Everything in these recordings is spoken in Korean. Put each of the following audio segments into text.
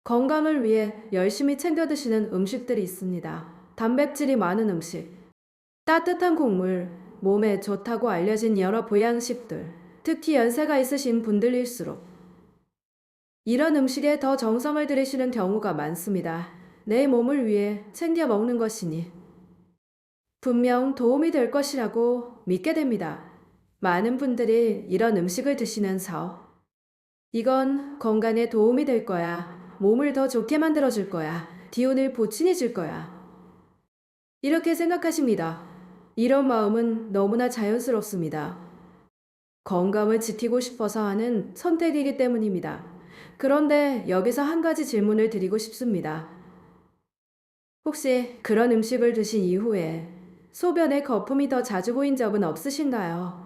건강을 위해 열심히 챙겨 드시는 음식들이 있습니다. 단백질이 많은 음식, 따뜻한 국물, 몸에 좋다고 알려진 여러 보양식들, 특히 연세가 있으신 분들일수록 이런 음식에 더 정성을 들이시는 경우가 많습니다. 내 몸을 위해 챙겨 먹는 것이니 분명 도움이 될 것이라고 믿게 됩니다. 많은 분들이 이런 음식을 드시면서 이건 건강에 도움이 될 거야. 몸을 더 좋게 만들어줄 거야. 기운을 보충해줄 거야. 이렇게 생각하십니다. 이런 마음은 너무나 자연스럽습니다. 건강을 지키고 싶어서 하는 선택이기 때문입니다. 그런데 여기서 한 가지 질문을 드리고 싶습니다. 혹시 그런 음식을 드신 이후에 소변에 거품이 더 자주 보인 적은 없으신가요?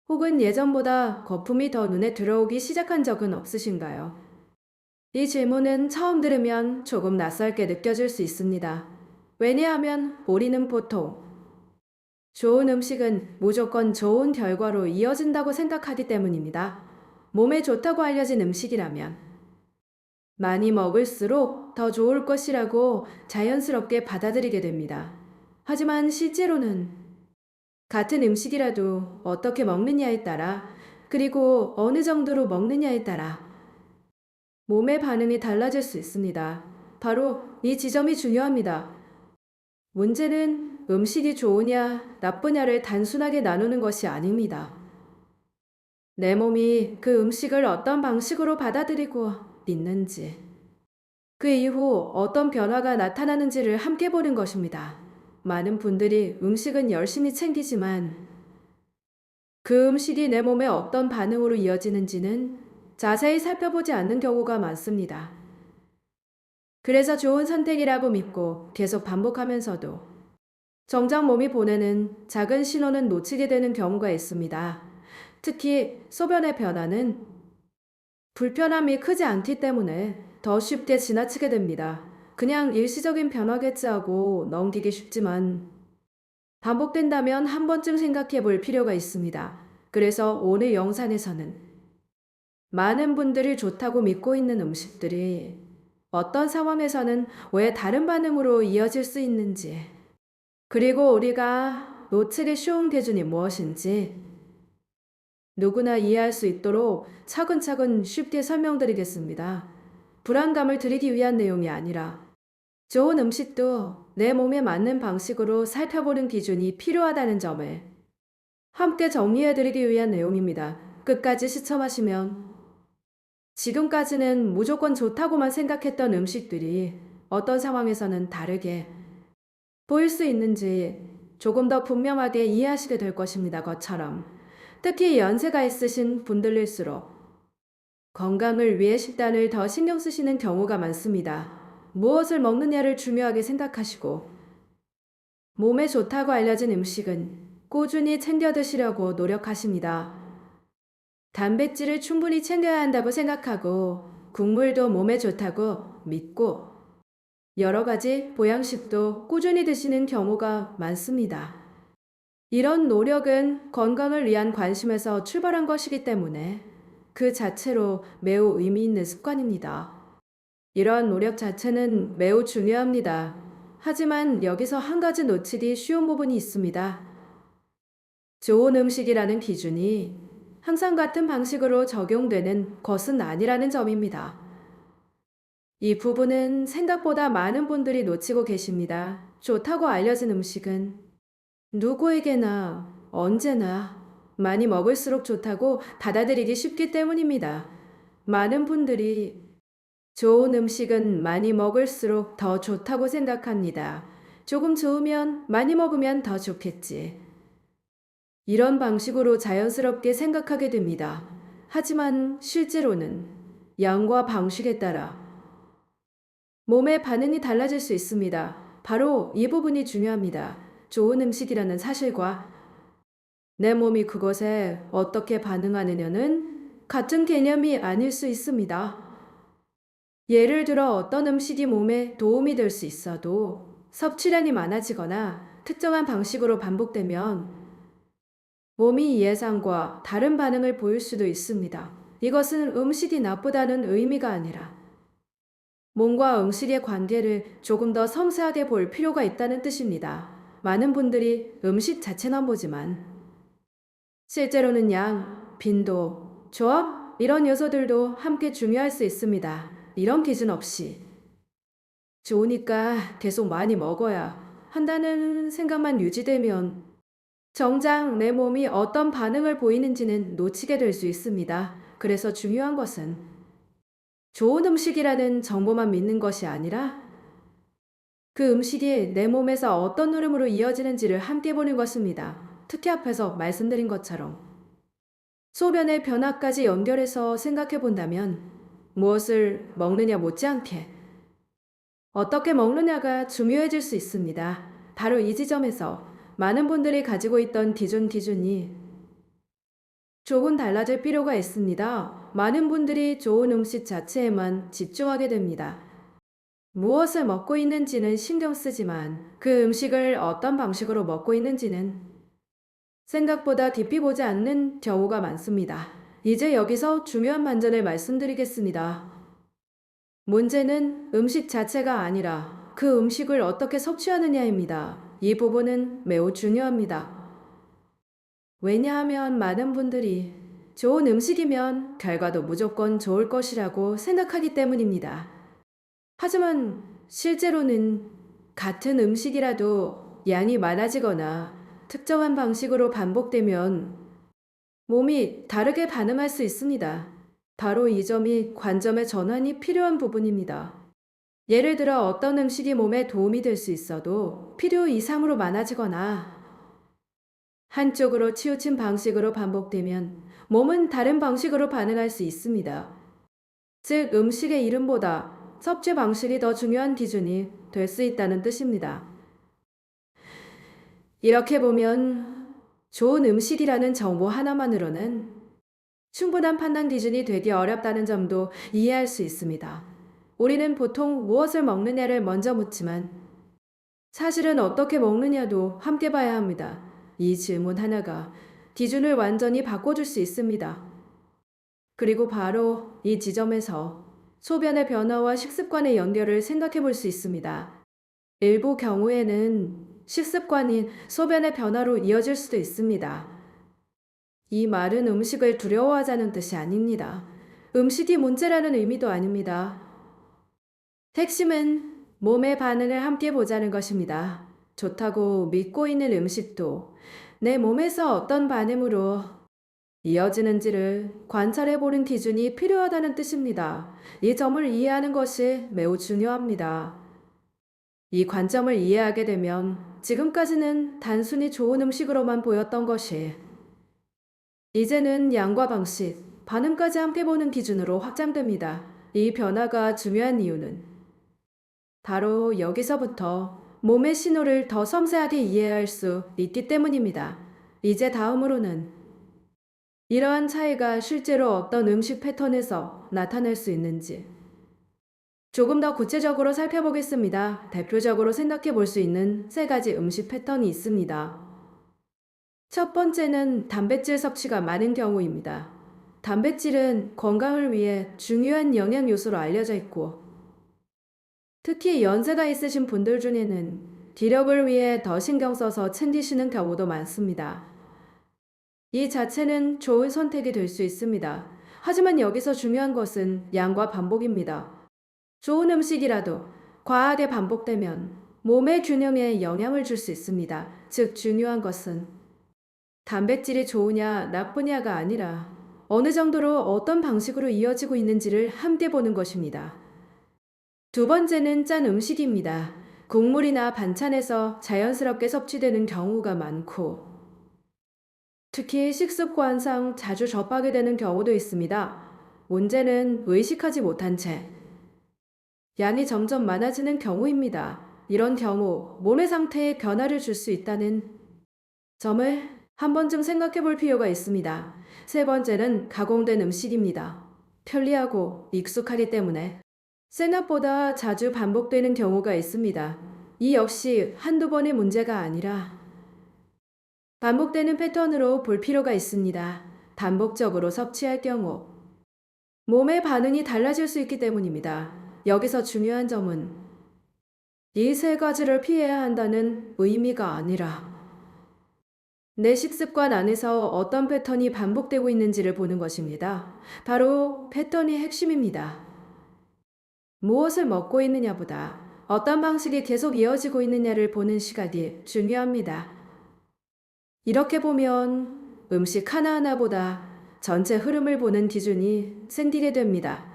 혹은 예전보다 거품이 더 눈에 들어오기 시작한 적은 없으신가요? 이 질문은 처음 들으면 조금 낯설게 느껴질 수 있습니다. 왜냐하면 우리는 보통 좋은 음식은 무조건 좋은 결과로 이어진다고 생각하기 때문입니다. 몸에 좋다고 알려진 음식이라면 많이 먹을수록 더 좋을 것이라고 자연스럽게 받아들이게 됩니다. 하지만 실제로는 같은 음식이라도 어떻게 먹느냐에 따라, 그리고 어느 정도로 먹느냐에 따라 몸의 반응이 달라질 수 있습니다. 바로 이 지점이 중요합니다. 문제는 음식이 좋으냐, 나쁘냐를 단순하게 나누는 것이 아닙니다. 내 몸이 그 음식을 어떤 방식으로 받아들이고 있는지, 그 이후 어떤 변화가 나타나는지를 함께 보는 것입니다. 많은 분들이 음식은 열심히 챙기지만 그 음식이 내 몸에 어떤 반응으로 이어지는지는 자세히 살펴보지 않는 경우가 많습니다. 그래서 좋은 선택이라고 믿고 계속 반복하면서도 정작 몸이 보내는 작은 신호는 놓치게 되는 경우가 있습니다. 특히 소변의 변화는 불편함이 크지 않기 때문에 더 쉽게 지나치게 됩니다. 그냥 일시적인 변화겠지 하고 넘기기 쉽지만 반복된다면 한 번쯤 생각해 볼 필요가 있습니다. 그래서 오늘 영상에서는 많은 분들이 좋다고 믿고 있는 음식들이 어떤 상황에서는 왜 다른 반응으로 이어질 수 있는지, 그리고 우리가 놓치기 쉬운 기준이 무엇인지 누구나 이해할 수 있도록 차근차근 쉽게 설명드리겠습니다. 불안감을 드리기 위한 내용이 아니라 좋은 음식도 내 몸에 맞는 방식으로 살펴보는 기준이 필요하다는 점을 함께 정리해드리기 위한 내용입니다. 끝까지 시청하시면 지금까지는 무조건 좋다고만 생각했던 음식들이 어떤 상황에서는 다르게 보일 수 있는지 조금 더 분명하게 이해하시게 될 것입니다. 것처럼 특히 연세가 있으신 분들일수록 건강을 위해 식단을 더 신경 쓰시는 경우가 많습니다. 무엇을 먹느냐를 중요하게 생각하시고 몸에 좋다고 알려진 음식은 꾸준히 챙겨 드시려고 노력하십니다. 단백질을 충분히 챙겨야 한다고 생각하고 국물도 몸에 좋다고 믿고 여러 가지 보양식도 꾸준히 드시는 경우가 많습니다. 이런 노력은 건강을 위한 관심에서 출발한 것이기 때문에 그 자체로 매우 의미 있는 습관입니다. 이러한 노력 자체는 매우 중요합니다. 하지만 여기서 한 가지 놓치기 쉬운 부분이 있습니다. 좋은 음식이라는 기준이 항상 같은 방식으로 적용되는 것은 아니라는 점입니다. 이 부분은 생각보다 많은 분들이 놓치고 계십니다. 좋다고 알려진 음식은 누구에게나 언제나 많이 먹을수록 좋다고 받아들이기 쉽기 때문입니다. 많은 분들이 좋은 음식은 많이 먹을수록 더 좋다고 생각합니다. 조금 좋으면 많이 먹으면 더 좋겠지. 이런 방식으로 자연스럽게 생각하게 됩니다. 하지만 실제로는 양과 방식에 따라 몸의 반응이 달라질 수 있습니다. 바로 이 부분이 중요합니다. 좋은 음식이라는 사실과 내 몸이 그것에 어떻게 반응하느냐는 같은 개념이 아닐 수 있습니다. 예를 들어 어떤 음식이 몸에 도움이 될 수 있어도 섭취량이 많아지거나 특정한 방식으로 반복되면 몸이 예상과 다른 반응을 보일 수도 있습니다. 이것은 음식이 나쁘다는 의미가 아니라 몸과 음식의 관계를 조금 더 섬세하게 볼 필요가 있다는 뜻입니다. 많은 분들이 음식 자체만 보지만 실제로는 양, 빈도, 조합 이런 요소들도 함께 중요할 수 있습니다. 이런 기준 없이 좋으니까 계속 많이 먹어야 한다는 생각만 유지되면 정작 내 몸이 어떤 반응을 보이는지는 놓치게 될 수 있습니다. 그래서 중요한 것은 좋은 음식이라는 정보만 믿는 것이 아니라 그 음식이 내 몸에서 어떤 흐름으로 이어지는지를 함께 보는 것입니다. 특히 앞에서 말씀드린 것처럼 소변의 변화까지 연결해서 생각해 본다면 무엇을 먹느냐 못지않게 어떻게 먹느냐가 중요해질 수 있습니다. 바로 이 지점에서 많은 분들이 가지고 있던 기준이 조금 달라질 필요가 있습니다. 많은 분들이 좋은 음식 자체에만 집중하게 됩니다. 무엇을 먹고 있는지는 신경 쓰지만 그 음식을 어떤 방식으로 먹고 있는지는 생각보다 깊이 보지 않는 경우가 많습니다. 이제 여기서 중요한 반전을 말씀드리겠습니다. 문제는 음식 자체가 아니라 그 음식을 어떻게 섭취하느냐입니다. 이 부분은 매우 중요합니다. 왜냐하면 많은 분들이 좋은 음식이면 결과도 무조건 좋을 것이라고 생각하기 때문입니다. 하지만 실제로는 같은 음식이라도 양이 많아지거나 특정한 방식으로 반복되면 몸이 다르게 반응할 수 있습니다. 바로 이 점이 관점의 전환이 필요한 부분입니다. 예를 들어 어떤 음식이 몸에 도움이 될 수 있어도 필요 이상으로 많아지거나 한쪽으로 치우친 방식으로 반복되면 몸은 다른 방식으로 반응할 수 있습니다. 즉, 음식의 이름보다 섭취 방식이 더 중요한 기준이 될 수 있다는 뜻입니다. 이렇게 보면 좋은 음식이라는 정보 하나만으로는 충분한 판단 기준이 되기 어렵다는 점도 이해할 수 있습니다. 우리는 보통 무엇을 먹느냐를 먼저 묻지만 사실은 어떻게 먹느냐도 함께 봐야 합니다. 이 질문 하나가 기준을 완전히 바꿔줄 수 있습니다. 그리고 바로 이 지점에서 소변의 변화와 식습관의 연결을 생각해 볼 수 있습니다. 일부 경우에는 식습관이 소변의 변화로 이어질 수도 있습니다. 이 말은 음식을 두려워하자는 뜻이 아닙니다. 음식이 문제라는 의미도 아닙니다. 핵심은 몸의 반응을 함께 보자는 것입니다. 좋다고 믿고 있는 음식도 내 몸에서 어떤 반응으로 이어지는지를 관찰해 보는 기준이 필요하다는 뜻입니다. 이 점을 이해하는 것이 매우 중요합니다. 이 관점을 이해하게 되면 지금까지는 단순히 좋은 음식으로만 보였던 것이 이제는 양과 방식, 반응까지 함께 보는 기준으로 확장됩니다. 이 변화가 중요한 이유는 바로 여기서부터 몸의 신호를 더 섬세하게 이해할 수 있기 때문입니다. 이제 다음으로는 이러한 차이가 실제로 어떤 음식 패턴에서 나타날 수 있는지 조금 더 구체적으로 살펴보겠습니다. 대표적으로 생각해 볼 수 있는 3가지 음식 패턴이 있습니다. 첫 번째는 단백질 섭취가 많은 경우입니다. 단백질은 건강을 위해 중요한 영양 요소로 알려져 있고 특히 연세가 있으신 분들 중에는 기력을 위해 더 신경 써서 챙기시는 경우도 많습니다. 이 자체는 좋은 선택이 될 수 있습니다. 하지만 여기서 중요한 것은 양과 반복입니다. 좋은 음식이라도 과하게 반복되면 몸의 균형에 영향을 줄 수 있습니다. 즉, 중요한 것은 단백질이 좋으냐 나쁘냐가 아니라 어느 정도로 어떤 방식으로 이어지고 있는지를 함께 보는 것입니다. 두 번째는 짠 음식입니다. 국물이나 반찬에서 자연스럽게 섭취되는 경우가 많고 특히 식습관상 자주 접하게 되는 경우도 있습니다. 문제는 의식하지 못한 채 양이 점점 많아지는 경우입니다. 이런 경우 몸의 상태에 변화를 줄 수 있다는 점을 한 번쯤 생각해 볼 필요가 있습니다. 세 번째는 가공된 음식입니다. 편리하고 익숙하기 때문에 생각보다 자주 반복되는 경우가 있습니다. 이 역시 한두 번의 문제가 아니라 반복되는 패턴으로 볼 필요가 있습니다. 반복적으로 섭취할 경우 몸의 반응이 달라질 수 있기 때문입니다. 여기서 중요한 점은 이 세 가지를 피해야 한다는 의미가 아니라 내 식습관 안에서 어떤 패턴이 반복되고 있는지를 보는 것입니다. 바로 패턴이 핵심입니다. 무엇을 먹고 있느냐보다 어떤 방식이 계속 이어지고 있느냐를 보는 시각이 중요합니다. 이렇게 보면 음식 하나하나보다 전체 흐름을 보는 기준이 생기게 됩니다.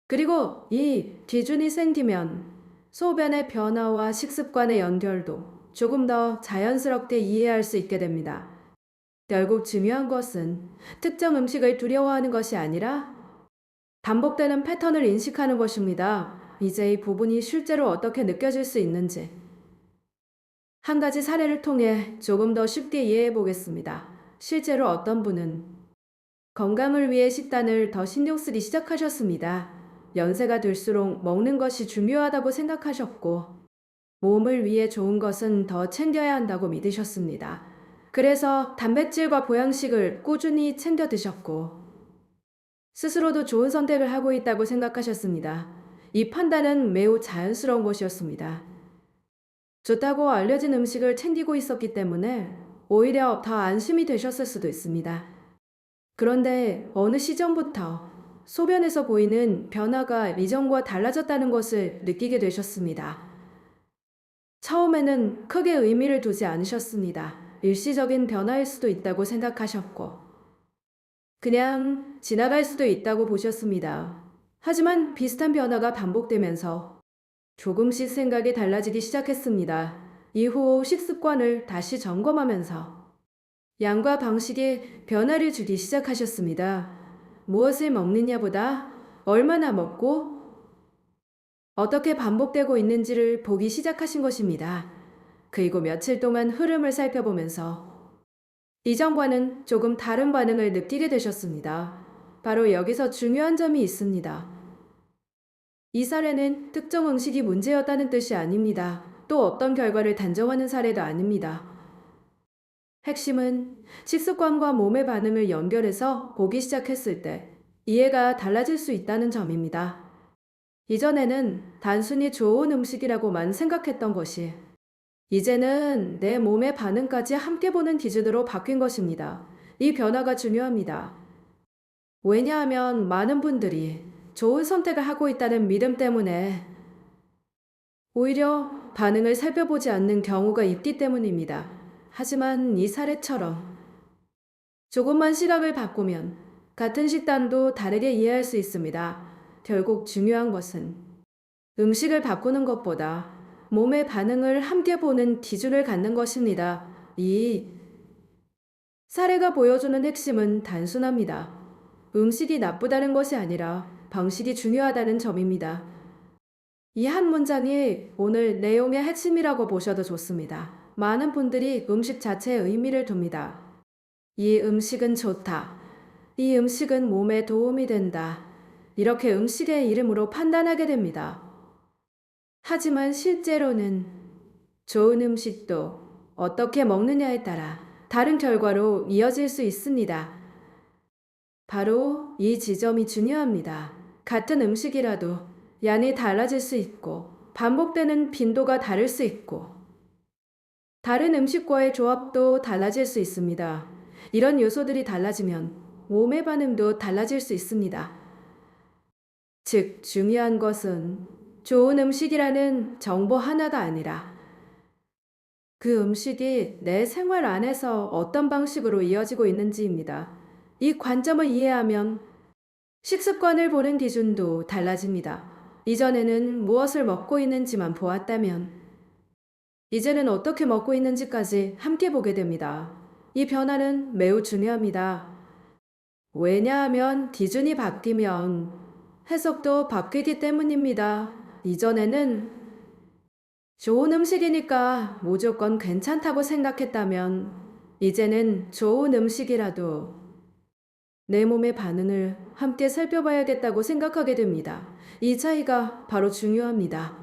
그리고 이 기준이 생기면 소변의 변화와 식습관의 연결도 조금 더 자연스럽게 이해할 수 있게 됩니다. 결국 중요한 것은 특정 음식을 두려워하는 것이 아니라 반복되는 패턴을 인식하는 것입니다. 이제 이 부분이 실제로 어떻게 느껴질 수 있는지 한 가지 사례를 통해 조금 더 쉽게 이해해 보겠습니다. 실제로 어떤 분은 건강을 위해 식단을 더 신경 쓰기 시작하셨습니다. 연세가 들수록 먹는 것이 중요하다고 생각하셨고 몸을 위해 좋은 것은 더 챙겨야 한다고 믿으셨습니다. 그래서 단백질과 보양식을 꾸준히 챙겨 드셨고 스스로도 좋은 선택을 하고 있다고 생각하셨습니다. 이 판단은 매우 자연스러운 것이었습니다. 좋다고 알려진 음식을 챙기고 있었기 때문에 오히려 더 안심이 되셨을 수도 있습니다. 그런데 어느 시점부터 소변에서 보이는 변화가 이전과 달라졌다는 것을 느끼게 되셨습니다. 처음에는 크게 의미를 두지 않으셨습니다. 일시적인 변화일 수도 있다고 생각하셨고, 그냥 지나갈 수도 있다고 보셨습니다. 하지만 비슷한 변화가 반복되면서 조금씩 생각이 달라지기 시작했습니다. 이후 식습관을 다시 점검하면서 양과 방식에 변화를 주기 시작하셨습니다. 무엇을 먹느냐보다 얼마나 먹고 어떻게 반복되고 있는지를 보기 시작하신 것입니다. 그리고 며칠 동안 흐름을 살펴보면서 이전과는 조금 다른 반응을 느끼게 되셨습니다. 바로 여기서 중요한 점이 있습니다. 이 사례는 특정 음식이 문제였다는 뜻이 아닙니다. 또 어떤 결과를 단정하는 사례도 아닙니다. 핵심은 식습관과 몸의 반응을 연결해서 보기 시작했을 때 이해가 달라질 수 있다는 점입니다. 이전에는 단순히 좋은 음식이라고만 생각했던 것이 이제는 내 몸의 반응까지 함께 보는 기준으로 바뀐 것입니다. 이 변화가 중요합니다. 왜냐하면 많은 분들이 좋은 선택을 하고 있다는 믿음 때문에 오히려 반응을 살펴보지 않는 경우가 있기 때문입니다. 하지만 이 사례처럼 조금만 시각을 바꾸면 같은 식단도 다르게 이해할 수 있습니다. 결국 중요한 것은 음식을 바꾸는 것보다 몸의 반응을 함께 보는 기준을 갖는 것입니다. 이 사례가 보여주는 핵심은 단순합니다. 음식이 나쁘다는 것이 아니라 방식이 중요하다는 점입니다. 이 한 문장이 오늘 내용의 핵심이라고 보셔도 좋습니다. 많은 분들이 음식 자체에 의미를 둡니다. 이 음식은 좋다. 이 음식은 몸에 도움이 된다. 이렇게 음식의 이름으로 판단하게 됩니다. 하지만 실제로는 좋은 음식도 어떻게 먹느냐에 따라 다른 결과로 이어질 수 있습니다. 바로 이 지점이 중요합니다. 같은 음식이라도 양이 달라질 수 있고 반복되는 빈도가 다를 수 있고 다른 음식과의 조합도 달라질 수 있습니다. 이런 요소들이 달라지면 몸의 반응도 달라질 수 있습니다. 즉, 중요한 것은 좋은 음식이라는 정보 하나가 아니라 그 음식이 내 생활 안에서 어떤 방식으로 이어지고 있는지입니다. 이 관점을 이해하면 식습관을 보는 기준도 달라집니다. 이전에는 무엇을 먹고 있는지만 보았다면 이제는 어떻게 먹고 있는지까지 함께 보게 됩니다. 이 변화는 매우 중요합니다. 왜냐하면 기준이 바뀌면 해석도 바뀌기 때문입니다. 이전에는 좋은 음식이니까 무조건 괜찮다고 생각했다면 이제는 좋은 음식이라도 내 몸의 반응을 함께 살펴봐야겠다고 생각하게 됩니다. 이 차이가 바로 중요합니다.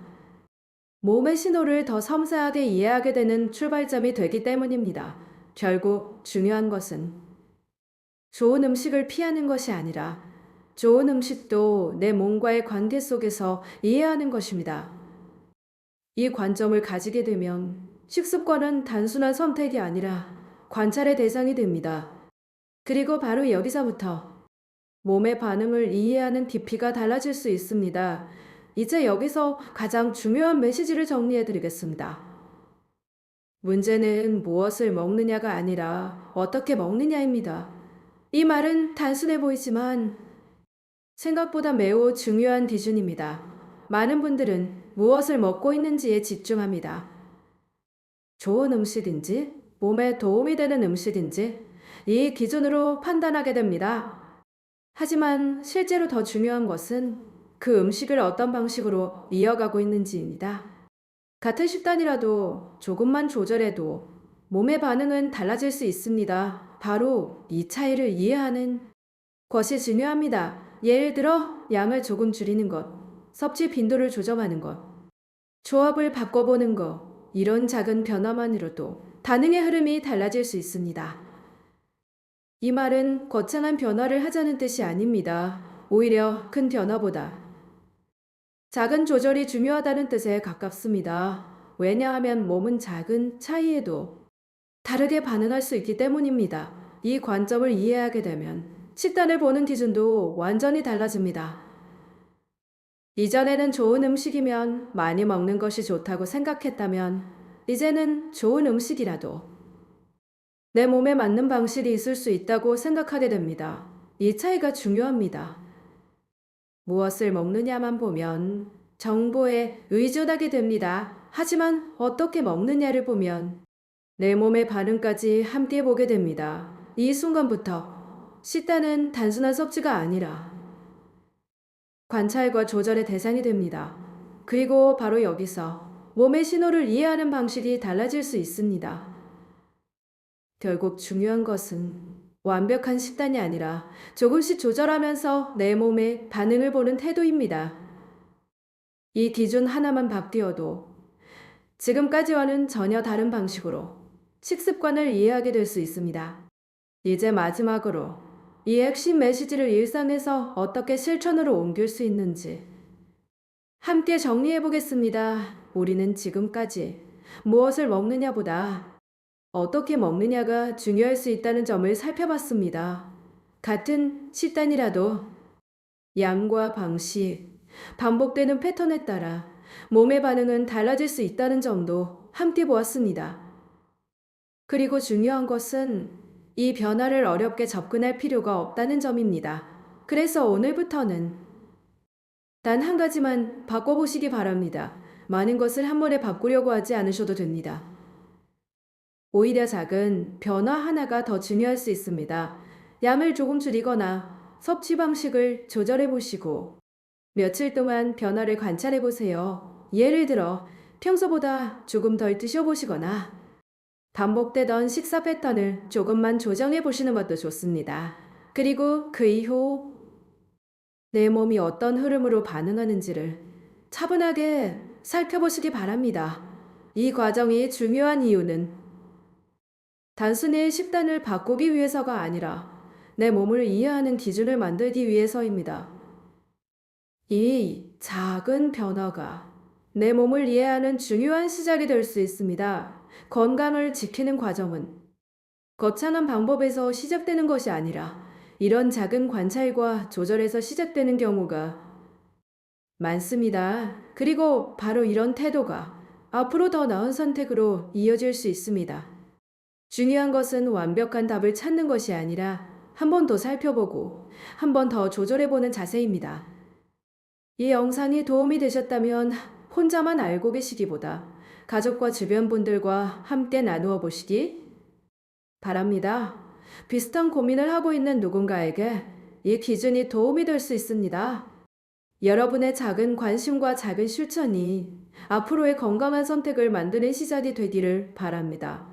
몸의 신호를 더 섬세하게 이해하게 되는 출발점이 되기 때문입니다. 결국 중요한 것은 좋은 음식을 피하는 것이 아니라 좋은 음식도 내 몸과의 관계 속에서 이해하는 것입니다. 이 관점을 가지게 되면 식습관은 단순한 선택이 아니라 관찰의 대상이 됩니다. 그리고 바로 여기서부터 몸의 반응을 이해하는 깊이가 달라질 수 있습니다. 이제 여기서 가장 중요한 메시지를 정리해 드리겠습니다. 문제는 무엇을 먹느냐가 아니라 어떻게 먹느냐입니다. 이 말은 단순해 보이지만 생각보다 매우 중요한 기준입니다. 많은 분들은 무엇을 먹고 있는지에 집중합니다. 좋은 음식인지, 몸에 도움이 되는 음식인지, 이 기준으로 판단하게 됩니다. 하지만 실제로 더 중요한 것은 그 음식을 어떤 방식으로 이어가고 있는지입니다. 같은 식단이라도 조금만 조절해도 몸의 반응은 달라질 수 있습니다. 바로 이 차이를 이해하는 것이 중요합니다. 예를 들어 양을 조금 줄이는 것, 섭취 빈도를 조정하는 것, 조합을 바꿔보는 것, 이런 작은 변화만으로도 반응의 흐름이 달라질 수 있습니다. 이 말은 거창한 변화를 하자는 뜻이 아닙니다. 오히려 큰 변화보다 작은 조절이 중요하다는 뜻에 가깝습니다. 왜냐하면 몸은 작은 차이에도 다르게 반응할 수 있기 때문입니다. 이 관점을 이해하게 되면 식단을 보는 기준도 완전히 달라집니다. 이전에는 좋은 음식이면 많이 먹는 것이 좋다고 생각했다면 이제는 좋은 음식이라도 내 몸에 맞는 방식이 있을 수 있다고 생각하게 됩니다. 이 차이가 중요합니다. 무엇을 먹느냐만 보면 정보에 의존하게 됩니다. 하지만 어떻게 먹느냐를 보면 내 몸의 반응까지 함께 보게 됩니다. 이 순간부터 식단은 단순한 섭취가 아니라 관찰과 조절의 대상이 됩니다. 그리고 바로 여기서 몸의 신호를 이해하는 방식이 달라질 수 있습니다. 결국 중요한 것은 완벽한 식단이 아니라 조금씩 조절하면서 내 몸의 반응을 보는 태도입니다. 이 기준 하나만 바뀌어도 지금까지와는 전혀 다른 방식으로 식습관을 이해하게 될 수 있습니다. 이제 마지막으로 이 핵심 메시지를 일상에서 어떻게 실천으로 옮길 수 있는지 함께 정리해 보겠습니다. 우리는 지금까지 무엇을 먹느냐보다 어떻게 먹느냐가 중요할 수 있다는 점을 살펴봤습니다. 같은 식단이라도 양과 방식, 반복되는 패턴에 따라 몸의 반응은 달라질 수 있다는 점도 함께 보았습니다. 그리고 중요한 것은 이 변화를 어렵게 접근할 필요가 없다는 점입니다. 그래서 오늘부터는 단 한 가지만 바꿔보시기 바랍니다. 많은 것을 한 번에 바꾸려고 하지 않으셔도 됩니다. 오히려 작은 변화 하나가 더 중요할 수 있습니다. 양을 조금 줄이거나 섭취 방식을 조절해 보시고 며칠 동안 변화를 관찰해 보세요. 예를 들어 평소보다 조금 덜 드셔보시거나 반복되던 식사 패턴을 조금만 조정해 보시는 것도 좋습니다. 그리고 그 이후 내 몸이 어떤 흐름으로 반응하는지를 차분하게 살펴보시기 바랍니다. 이 과정이 중요한 이유는 단순히 식단을 바꾸기 위해서가 아니라 내 몸을 이해하는 기준을 만들기 위해서입니다. 이 작은 변화가 내 몸을 이해하는 중요한 시작이 될 수 있습니다. 건강을 지키는 과정은 거창한 방법에서 시작되는 것이 아니라 이런 작은 관찰과 조절에서 시작되는 경우가 많습니다. 그리고 바로 이런 태도가 앞으로 더 나은 선택으로 이어질 수 있습니다. 중요한 것은 완벽한 답을 찾는 것이 아니라 한 번 더 살펴보고 한 번 더 조절해보는 자세입니다. 이 영상이 도움이 되셨다면 혼자만 알고 계시기보다 가족과 주변 분들과 함께 나누어 보시기 바랍니다. 비슷한 고민을 하고 있는 누군가에게 이 기준이 도움이 될 수 있습니다. 여러분의 작은 관심과 작은 실천이 앞으로의 건강한 선택을 만드는 시작이 되기를 바랍니다.